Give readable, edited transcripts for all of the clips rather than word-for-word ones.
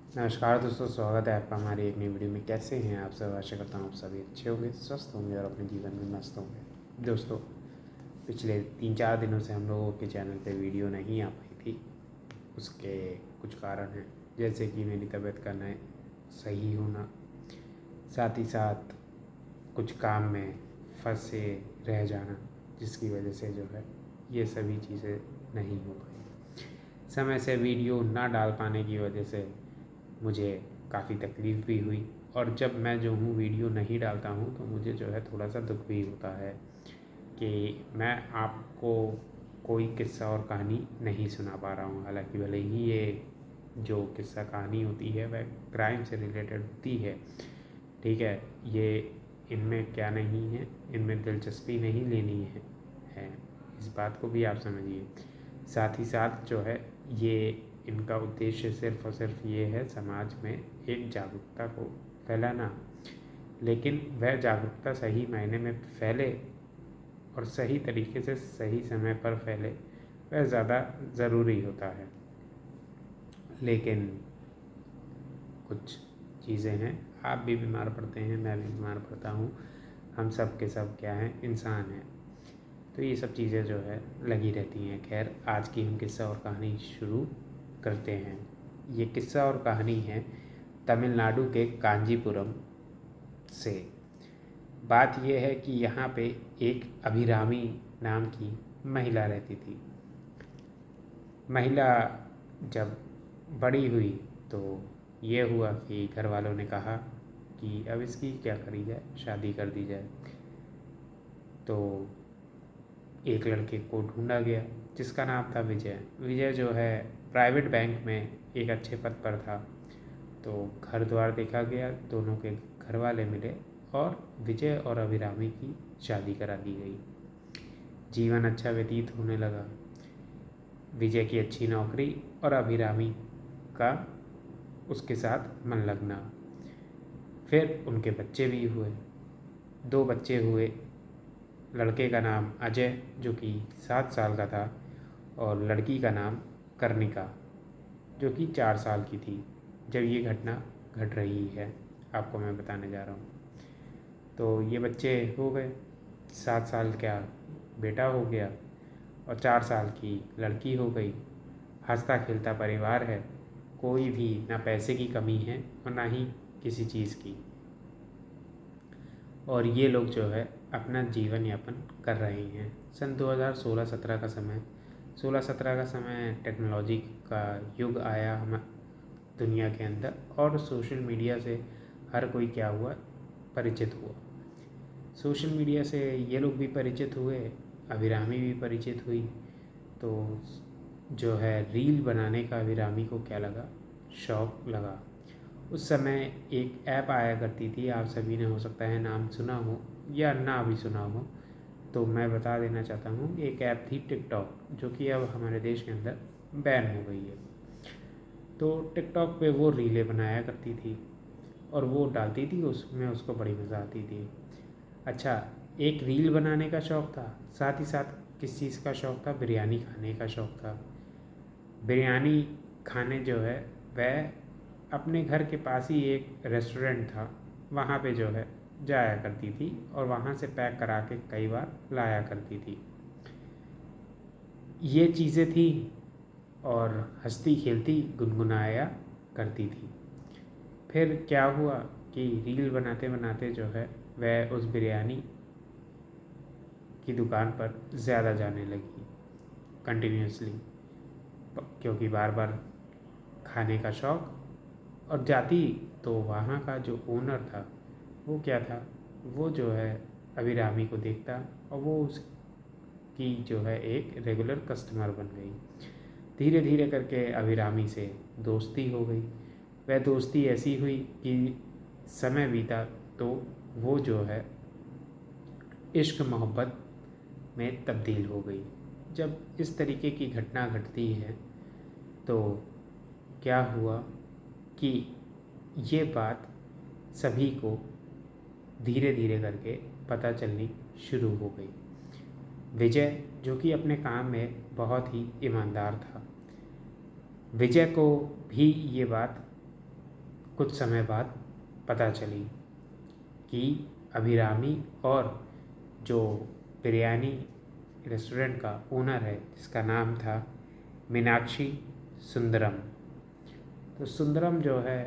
नमस्कार दोस्तों, स्वागत है आपका हमारी एक नई वीडियो में। कैसे हैं आप सब? आशा करता हूँ आप सभी अच्छे होंगे, स्वस्थ होंगे और अपने जीवन में मस्त होंगे। दोस्तों, पिछले 3-4 दिनों से हम लोगों के चैनल पे वीडियो नहीं आ पाई थी। उसके कुछ कारण हैं, जैसे कि मेरी तबीयत का न सही होना, साथ ही साथ कुछ काम में फंसे रह जाना, जिसकी वजह से जो है ये सभी चीज़ें नहीं हो पाई। समय से वीडियो ना डाल पाने की वजह से मुझे काफ़ी तकलीफ़ भी हुई, और जब मैं जो हूँ वीडियो नहीं डालता हूँ तो मुझे जो है थोड़ा सा दुख भी होता है कि मैं आपको कोई किस्सा और कहानी नहीं सुना पा रहा हूँ। हालांकि भले ही ये जो किस्सा कहानी होती है वह क्राइम से रिलेटेड होती है, ठीक है, ये इनमें क्या नहीं है, इनमें दिलचस्पी नहीं लेनी है, इस बात को भी आप समझिए। साथ ही साथ जो है ये इनका उद्देश्य सिर्फ़ और सिर्फ ये है समाज में एक जागरूकता को फैलाना, लेकिन वह जागरूकता सही मायने में फैले और सही तरीके से सही समय पर फैले, वह ज़्यादा ज़रूरी होता है। लेकिन कुछ चीज़ें हैं, आप भी बीमार पड़ते हैं, मैं भी बीमार पड़ता हूँ, हम सब के सब क्या हैं, इंसान हैं। तो ये सब चीज़ें जो है लगी रहती हैं। खैर, आज की हम किस्सा और कहानी शुरू करते हैं। ये किस्सा और कहानी है तमिलनाडु के कांजीपुरम से। बात यह है कि यहाँ पे एक अभिरामी नाम की महिला रहती थी। महिला जब बड़ी हुई तो ये हुआ कि घर वालों ने कहा कि अब इसकी क्या करी जाए, शादी कर दी जाए। तो एक लड़के को ढूंढा गया जिसका नाम था विजय। विजय जो है प्राइवेट बैंक में एक अच्छे पद पर था। तो घर द्वार देखा गया, दोनों के घर वाले मिले और विजय और अभिरामी की शादी करा दी गई। जीवन अच्छा व्यतीत होने लगा। विजय की अच्छी नौकरी और अभिरामी का उसके साथ मन लगना। फिर उनके बच्चे भी हुए, 2 बच्चे हुए। लड़के का नाम अजय जो कि 7 साल का था, और लड़की का नाम कर्णिका जो कि 4 साल की थी जब ये घटना घट रही है, आपको मैं बताने जा रहा हूँ। तो ये बच्चे हो गए, 7 साल का बेटा हो गया और 4 साल की लड़की हो गई। हंसता खेलता परिवार है, कोई भी ना पैसे की कमी है और ना ही किसी चीज़ की। और ये लोग जो है अपना जीवन यापन कर रहे हैं। सन 2016-17 का समय, 16-17 का समय टेक्नोलॉजी का युग आया हम दुनिया के अंदर, और सोशल मीडिया से हर कोई क्या हुआ, परिचित हुआ। सोशल मीडिया से ये लोग भी परिचित हुए, अभिरामी भी परिचित हुई। तो जो है रील बनाने का अभिरामी को क्या लगा, शौक़ लगा। उस समय एक ऐप आया करती थी, आप सभी ने हो सकता है नाम सुना हो या ना भी सुना हो, तो मैं बता देना चाहता हूँ। एक ऐप थी टिकटॉक, जो कि अब हमारे देश के अंदर बैन हो गई है। तो टिकटॉक पे वो रीलें बनाया करती थी और वो डालती थी, उसमें उसको बड़ी मज़ा आती थी। अच्छा, एक रील बनाने का शौक़ था, साथ ही साथ किस चीज़ का शौक़ था, बिरयानी खाने का शौक़ था। बिरयानी खाने जो है वह अपने घर के पास ही एक रेस्टोरेंट था, वहाँ पे जो है जाया करती थी और वहाँ से पैक करा के कई बार लाया करती थी। ये चीज़ें थी और हंसती खेलती गुनगुनाया करती थी। फिर क्या हुआ कि रील बनाते बनाते जो है वह उस बिरयानी की दुकान पर ज़्यादा जाने लगी कंटिन्यूसली, क्योंकि बार बार खाने का शौक़। और जाती तो वहाँ का जो ओनर था वो क्या था, वो जो है अभिरामी को देखता और वो उसकी जो है एक रेगुलर कस्टमर बन गई। धीरे धीरे करके अभिरामी से दोस्ती हो गई। वह दोस्ती ऐसी हुई कि समय बीता तो वो जो है इश्क मोहब्बत में तब्दील हो गई। जब इस तरीके की घटना घटती है तो क्या हुआ कि ये बात सभी को धीरे धीरे करके पता चलनी शुरू हो गई। विजय जो कि अपने काम में बहुत ही ईमानदार था, विजय को भी ये बात कुछ समय बाद पता चली कि अभिरामी और जो बिरयानी रेस्टोरेंट का ओनर है, जिसका नाम था मीनाक्षी सुंदरम, तो सुंदरम जो है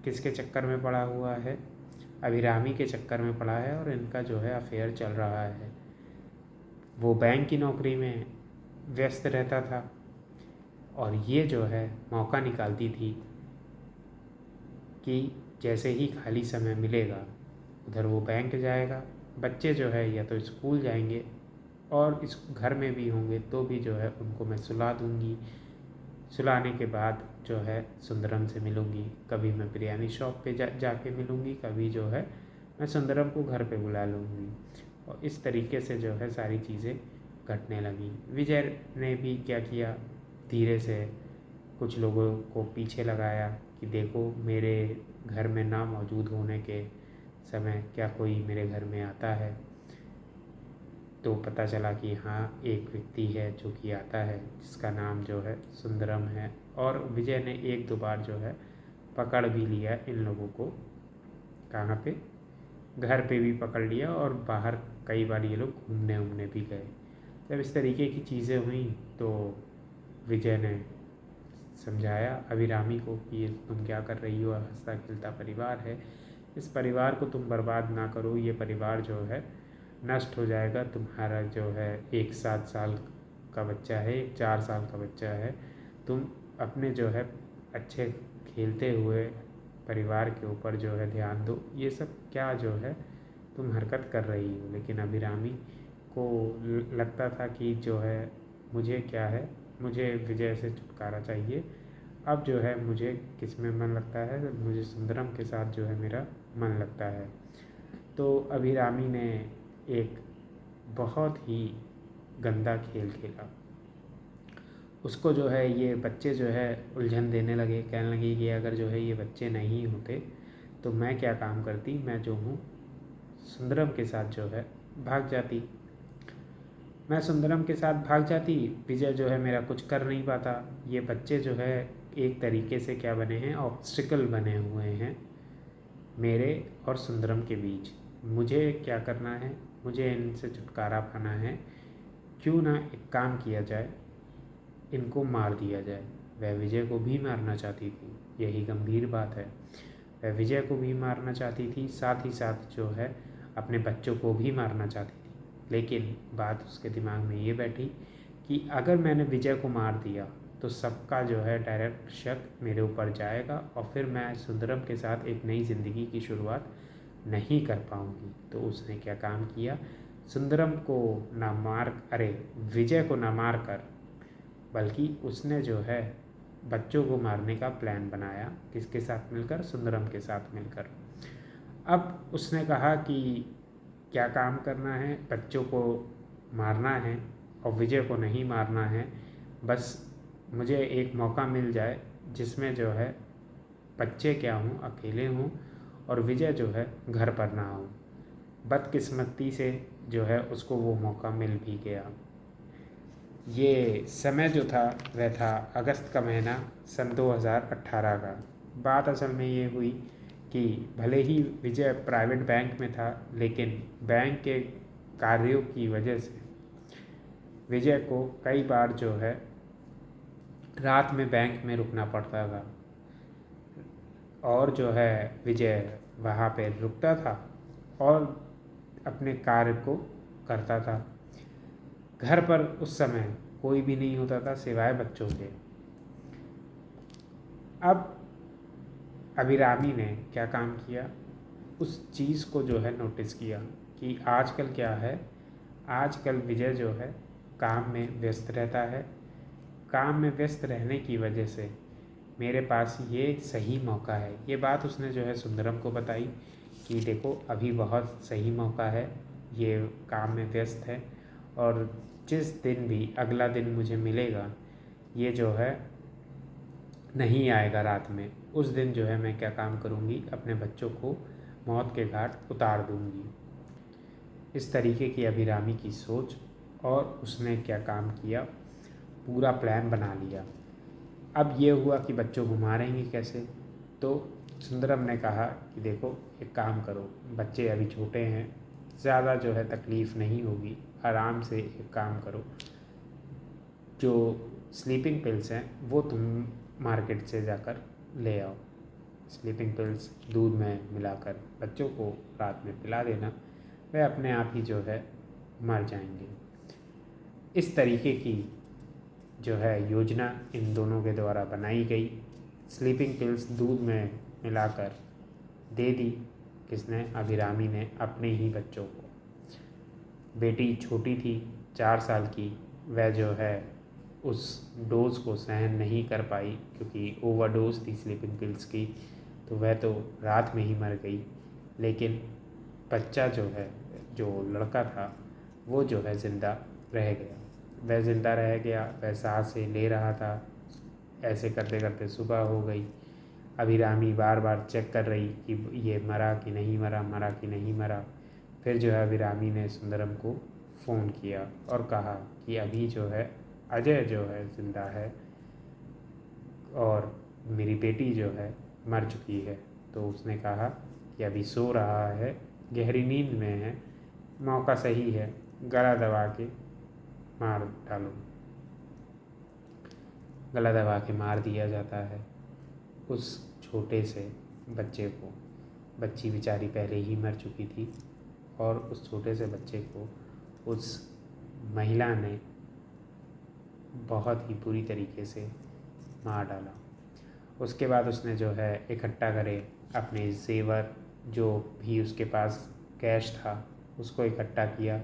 किसके चक्कर में पड़ा हुआ है? अभिरामी के चक्कर में पड़ा है और इनका जो है अफेयर चल रहा है। वो बैंक की नौकरी में व्यस्त रहता था और ये जो है मौका निकालती थी कि जैसे ही खाली समय मिलेगा उधर वो बैंक जाएगा। बच्चे जो है या तो स्कूल जाएंगे और इस घर में भी होंगे तो भी जो है उनको मैं सुला दूँगी। सुलाने के बाद जो है सुंदरम से मिलूँगी। कभी मैं बिरयानी शॉप पे जाके मिलूँगी, कभी जो है मैं सुंदरम को घर पे बुला लूँगी। और इस तरीके से जो है सारी चीज़ें घटने लगी। विजय ने भी क्या किया, धीरे से कुछ लोगों को पीछे लगाया कि देखो मेरे घर में ना मौजूद होने के समय क्या कोई मेरे घर में आता है। तो पता चला कि हाँ, एक व्यक्ति है जो कि आता है, जिसका नाम जो है सुंदरम है। और विजय ने 1-2 बार जो है पकड़ भी लिया इन लोगों को। कहाँ पे? घर पे भी पकड़ लिया और बाहर कई बार ये लोग घूमने उमने भी गए। जब इस तरीके की चीज़ें हुई तो विजय ने समझाया अभिरामी को कि ये तुम क्या कर रही हो, हंसता खिलता परिवार है, इस परिवार को तुम बर्बाद ना करो। ये परिवार जो है नष्ट हो जाएगा। तुम्हारा जो है एक 7 साल का बच्चा है, एक 4 साल का बच्चा है। तुम अपने जो है अच्छे खेलते हुए परिवार के ऊपर जो है ध्यान दो। ये सब क्या जो है तुम हरकत कर रही हो। लेकिन अभिरामी को लगता था कि जो है मुझे क्या है, मुझे विजय से छुटकारा चाहिए। अब जो है मुझे किस में मन लगता है, मुझे सुंदरम के साथ जो है मेरा मन लगता है। तो अभिरामी ने एक बहुत ही गंदा खेल खेला। उसको जो है ये बच्चे जो है उलझन देने लगे, कहने लगे कि अगर जो है ये बच्चे नहीं होते तो मैं क्या काम करती, मैं जो हूँ सुंदरम के साथ जो है भाग जाती। मैं सुंदरम के साथ भाग जाती, विजय जो है मेरा कुछ कर नहीं पाता। ये बच्चे जो है एक तरीके से क्या बने हैं, ऑब्स्टिकल बने हुए हैं मेरे और सुंदरम के बीच। मुझे क्या करना है, मुझे इनसे छुटकारा पाना है। क्यों ना एक काम किया जाए, इनको मार दिया जाए। वह विजय को भी मारना चाहती थी, यही गंभीर बात है। वह विजय को भी मारना चाहती थी, साथ ही साथ जो है अपने बच्चों को भी मारना चाहती थी। लेकिन बात उसके दिमाग में ये बैठी कि अगर मैंने विजय को मार दिया तो सबका जो है डायरेक्ट शक मेरे ऊपर जाएगा और फिर मैं सुंदरम के साथ एक नई ज़िंदगी की शुरुआत नहीं कर पाऊँगी। तो उसने क्या काम किया, सुंदरम को ना मार विजय को ना मार कर, बल्कि उसने जो है बच्चों को मारने का प्लान बनाया। किसके साथ मिलकर? सुंदरम के साथ मिलकर। अब उसने कहा कि क्या काम करना है, बच्चों को मारना है और विजय को नहीं मारना है। बस मुझे एक मौका मिल जाए जिसमें जो है बच्चे क्या हूँ, अकेले हूँ और विजय जो है घर पर ना हो। बदकिस्मती से जो है उसको वो मौका मिल भी गया। ये समय जो था वह था अगस्त का महीना सन 2018 का। बात असल में ये हुई कि भले ही विजय प्राइवेट बैंक में था, लेकिन बैंक के कार्यों की वजह से विजय को कई बार जो है रात में बैंक में रुकना पड़ता था। और जो है विजय वहाँ पे रुकता था और अपने कार्य को करता था। घर पर उस समय कोई भी नहीं होता था सिवाय बच्चों के। अब अभिरामी ने क्या काम किया, उस चीज़ को जो है नोटिस किया कि आजकल क्या है, आजकल विजय जो है काम में व्यस्त रहता है। काम में व्यस्त रहने की वजह से मेरे पास ये सही मौका है। ये बात उसने जो है सुंदरम को बताई कि देखो अभी बहुत सही मौका है, ये काम में व्यस्त है और जिस दिन भी अगला दिन मुझे मिलेगा ये जो है नहीं आएगा रात में, उस दिन जो है मैं क्या काम करूँगी, अपने बच्चों को मौत के घाट उतार दूँगी। इस तरीके की अभिरामी की सोच, और उसने क्या काम किया, पूरा प्लान बना लिया। अब ये हुआ कि बच्चों को मारेंगे कैसे। तो सुंदरम ने कहा कि देखो एक काम करो, बच्चे अभी छोटे हैं, ज़्यादा जो है तकलीफ़ नहीं होगी, आराम से एक काम करो, जो स्लीपिंग पिल्स हैं वो तुम मार्केट से जाकर ले आओ। स्लीपिंग पिल्स दूध में मिलाकर बच्चों को रात में पिला देना, वे अपने आप ही जो है मर जाएंगे। इस तरीके की जो है योजना इन दोनों के द्वारा बनाई गई। स्लीपिंग पिल्स दूध में मिलाकर दे दी किसने, अभिरामी ने अपने ही बच्चों को। बेटी छोटी थी 4 साल की, वह जो है उस डोज़ को सहन नहीं कर पाई क्योंकि ओवरडोज थी स्लीपिंग पिल्स की, तो वह तो रात में ही मर गई। लेकिन बच्चा जो है, जो लड़का था, वो जो है ज़िंदा रह गया। वह ज़िंदा रह गया, वह सांसें ले रहा था। ऐसे करते करते सुबह हो गई। अभिरामी बार बार चेक कर रही कि ये मरा कि नहीं मरा, मरा कि नहीं मरा। फिर जो है अभिरामी ने सुंदरम को फ़ोन किया और कहा कि अभी जो है अजय जो है ज़िंदा है और मेरी बेटी जो है मर चुकी है। तो उसने कहा कि अभी सो रहा है, गहरी नींद में है, मौका सही है, गला दबा के मार डालो। गला दबा के मार दिया जाता है उस छोटे से बच्चे को। बच्ची बेचारी पहले ही मर चुकी थी और उस छोटे से बच्चे को उस महिला ने बहुत ही बुरी तरीके से मार डाला। उसके बाद उसने जो है इकट्ठा करे अपने ज़ेवर, जो भी उसके पास कैश था उसको इकट्ठा किया,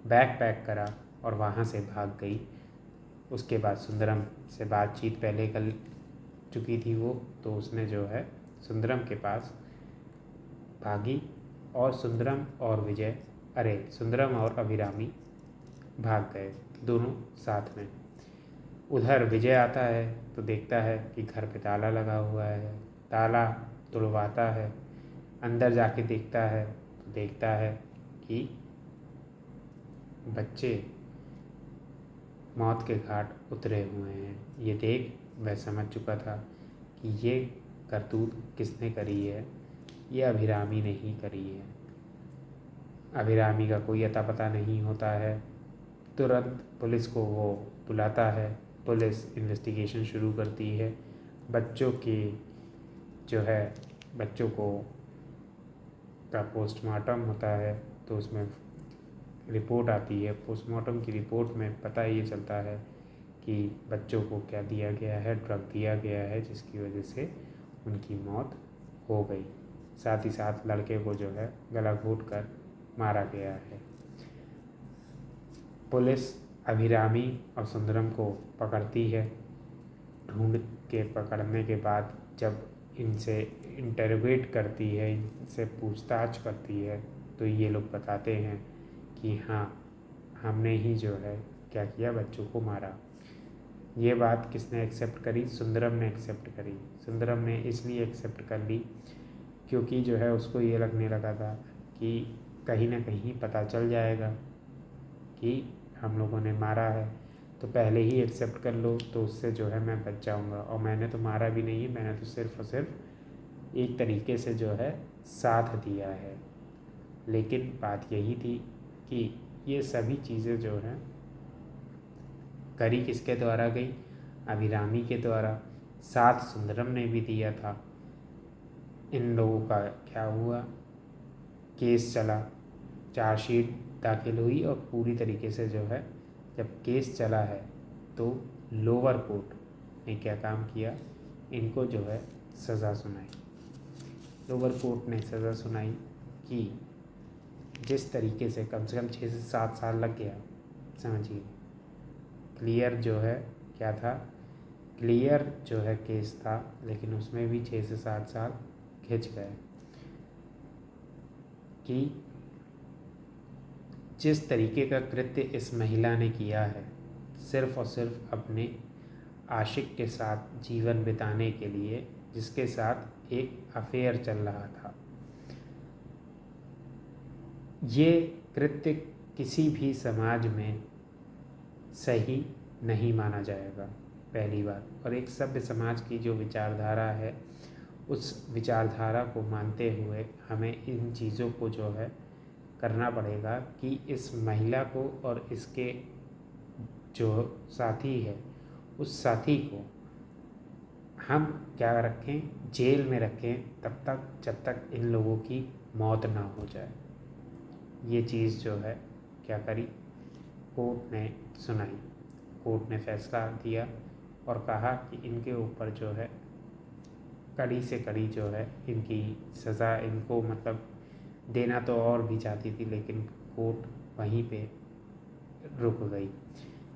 बैग पैक करा और वहाँ से भाग गई। उसके बाद सुंदरम से बातचीत पहले कर चुकी थी वो, तो उसने जो है सुंदरम के पास भागी और सुंदरम और अभिरामी भाग गए दोनों साथ में। उधर विजय आता है तो देखता है कि घर पे ताला लगा हुआ है। ताला तुड़वाता है, अंदर जाके देखता है तो देखता है कि बच्चे मौत के घाट उतरे हुए हैं। ये देख वह समझ चुका था कि ये करतूत किसने करी है, ये अभिरामी ने ही करी है। अभिरामी का कोई अता पता नहीं होता है। तुरंत पुलिस को वो बुलाता है, पुलिस इन्वेस्टिगेशन शुरू करती है। बच्चों को का पोस्टमार्टम होता है तो उसमें रिपोर्ट आती है। पोस्टमार्टम की रिपोर्ट में पता ये चलता है कि बच्चों को क्या दिया गया है, ड्रग दिया गया है जिसकी वजह से उनकी मौत हो गई। साथ ही साथ लड़के को जो है गला घोट कर मारा गया है। पुलिस अभिरामी और सुंदरम को पकड़ती है। ढूंढ के पकड़ने के बाद जब इनसे इंटरोगेट करती है, इनसे पूछताछ करती है, तो ये लोग बताते हैं कि हाँ, हमने ही जो है क्या किया, बच्चों को मारा। ये बात किसने एक्सेप्ट करी? सुंदरम ने एक्सेप्ट करी। सुंदरम ने इसलिए एक्सेप्ट कर ली क्योंकि जो है उसको ये लगने लगा था कि कहीं ना कहीं पता चल जाएगा कि हम लोगों ने मारा है, तो पहले ही एक्सेप्ट कर लो तो उससे जो है मैं बच जाऊंगा। और मैंने तो मारा भी नहीं है, मैंने तो सिर्फ और सिर्फ एक तरीके से जो है साथ दिया है। लेकिन बात यही थी कि ये सभी चीज़ें जो हैं करी किसके द्वारा गई? अभिरामी के द्वारा। साथ सुंदरम ने भी दिया था। इन लोगों का क्या हुआ, केस चला, चार्जशीट दाखिल हुई और पूरी तरीके से जो है जब केस चला है तो लोअर कोर्ट ने क्या काम किया, इनको जो है सज़ा सुनाई। लोअर कोर्ट ने सज़ा सुनाई कि जिस तरीके से कम 6 से 7 साल लग गया, समझिए क्लियर जो है क्या था, क्लियर जो है केस था, लेकिन उसमें भी 6 से 7 साल खिंच गए कि जिस तरीके का कृत्य इस महिला ने किया है सिर्फ़ और सिर्फ अपने आशिक के साथ जीवन बिताने के लिए, जिसके साथ एक अफेयर चल रहा था, ये कृत्य किसी भी समाज में सही नहीं माना जाएगा। पहली बात। और एक सभ्य समाज की जो विचारधारा है, उस विचारधारा को मानते हुए हमें इन चीज़ों को जो है करना पड़ेगा कि इस महिला को और इसके जो साथी है, उस साथी को हम क्या रखें, जेल में रखें तब तक जब तक इन लोगों की मौत ना हो जाए। ये चीज़ जो है क्या करी, कोर्ट ने सुनाई। कोर्ट ने फैसला दिया और कहा कि इनके ऊपर जो है कड़ी से कड़ी जो है इनकी सज़ा इनको मतलब देना तो और भी चाहती थी, लेकिन कोर्ट वहीं पे रुक गई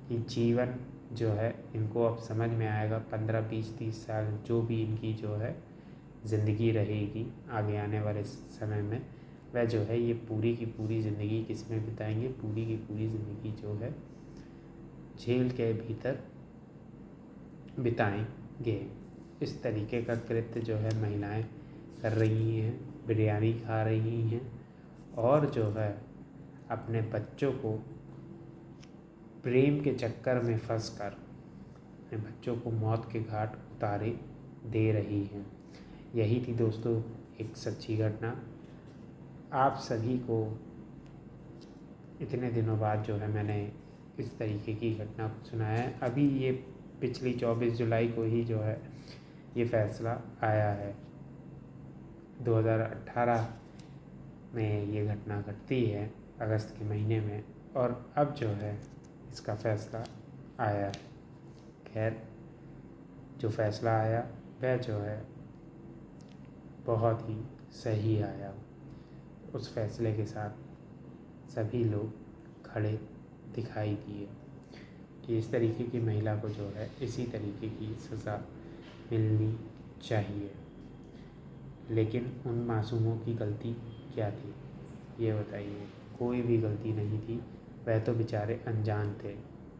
कि जीवन जो है इनको अब समझ में आएगा। 15, 20, 30 साल जो भी इनकी जो है ज़िंदगी रहेगी आगे आने वाले समय में, वह जो है ये पूरी की पूरी ज़िंदगी किस में बिताएंगे, पूरी की पूरी ज़िंदगी जो है जेल के भीतर बिताएंगे। इस तरीके का कृत्य जो है महिलाएं कर रही हैं, बिरयानी खा रही हैं और जो है अपने बच्चों को प्रेम के चक्कर में फंसकर अपने बच्चों को मौत के घाट उतारे दे रही हैं। यही थी दोस्तों एक सच्ची घटना। आप सभी को इतने दिनों बाद जो है मैंने इस तरीके की घटना को सुनाया है। अभी ये पिछली 24 जुलाई को ही जो है ये फ़ैसला आया है। 2018 में ये घटना घटती है अगस्त के महीने में, और अब जो है इसका फ़ैसला आया है। खैर, जो फ़ैसला आया वह जो है बहुत ही सही आया। उस फैसले के साथ सभी लोग खड़े दिखाई दिए कि इस तरीके की महिला को जो है इसी तरीके की सज़ा मिलनी चाहिए। लेकिन उन मासूमों की गलती क्या थी, ये बताइए। कोई भी गलती नहीं थी, वह तो बेचारे अनजान थे।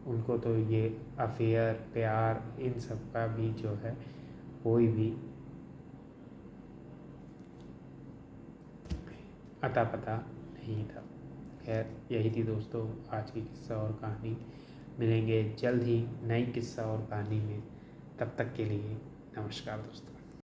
उनको तो ये अफेयर, प्यार, इन सब का भी जो है कोई भी अता पता नहीं था। खैर, यही थी दोस्तों आज की किस्सा और कहानी। मिलेंगे जल्द ही नई किस्सा और कहानी में। तब तक के लिए नमस्कार दोस्तों।